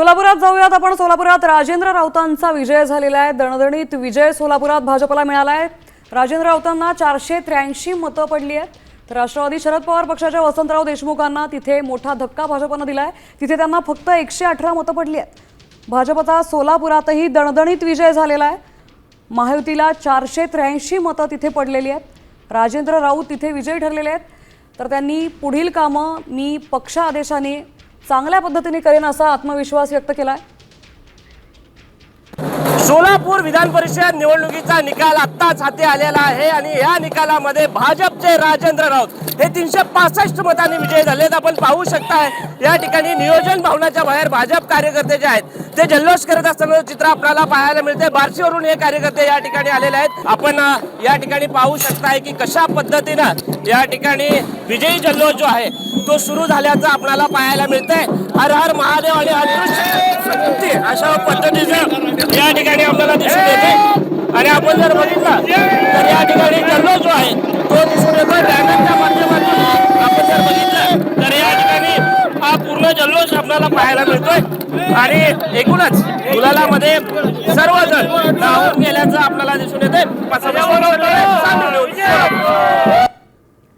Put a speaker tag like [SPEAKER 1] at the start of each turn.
[SPEAKER 1] सोलापुरात जाऊयात आपण। सोलापुरात राजेंद्र राऊतांचा विजय झालेला आहे। दणदणीत विजय सोलापुरात भाजपला मिळाला आहे। राजेंद्र राऊतांना 483 मतं पडली आहेत। तर राष्ट्रवादी शरद पवार पक्षाच्या वसंतराव देशमुखांना तिथे मोठा धक्का भाजपने दिलाय। तिथे त्यांना फक्त 118 मतं पडली आहेत। भाजपचा सोलापुरातही दणदणीत विजय झालेला आहे। महायुतीला 483 मतं तिथे पडलेली आहेत। राजेंद्र राऊत तिथे विजयी ठरलेले आहेत। तर त्यांनी पुढील कामं मी पक्ष आदेशाने चांगल्या पद्धतीने करेन असा आत्मविश्वास व्यक्त केलाय।
[SPEAKER 2] सोलापूर विधान परिषद निवडणुकीचा निकाल आत्ताच हाती आलेला आहे आणि या निकालामध्ये भाजपचे राजेंद्र राऊत हे 365 मतांनी विजयी झालेत। आपण पाहू शकताय या ठिकाणी नियोजन भवनाच्या बाहेर भाजप कार्यकर्ते जे आहेत ते जल्लोष करत असताना चित्र आपल्याला पाहायला मिळते। बार्शीवरून हे कार्यकर्ते या ठिकाणी आलेले आहेत। आपण या ठिकाणी पाहू शकताय की कशा पद्धतीने या ठिकाणी विजयी जल्लोष जो आहे तो सुरू झाल्याचं आपल्याला पाहायला मिळतंय। हर हर महादेव आणि अदृश्य अशा पद्धतीने या ठिकाणी आपल्याला दिसून येते। आणि आपण जर बघितलं तर या ठिकाणी जल्लोष जो आहे तो दिसून येतो। बॅनरच्या माध्यमातून आपण जर बघितलं तर या ठिकाणी हा पूर्ण जल्लोष आपल्याला पाहायला मिळतोय आणि एकूणच गुलालामध्ये सर्वजण राहून गेल्याचं आपल्याला दिसून येते।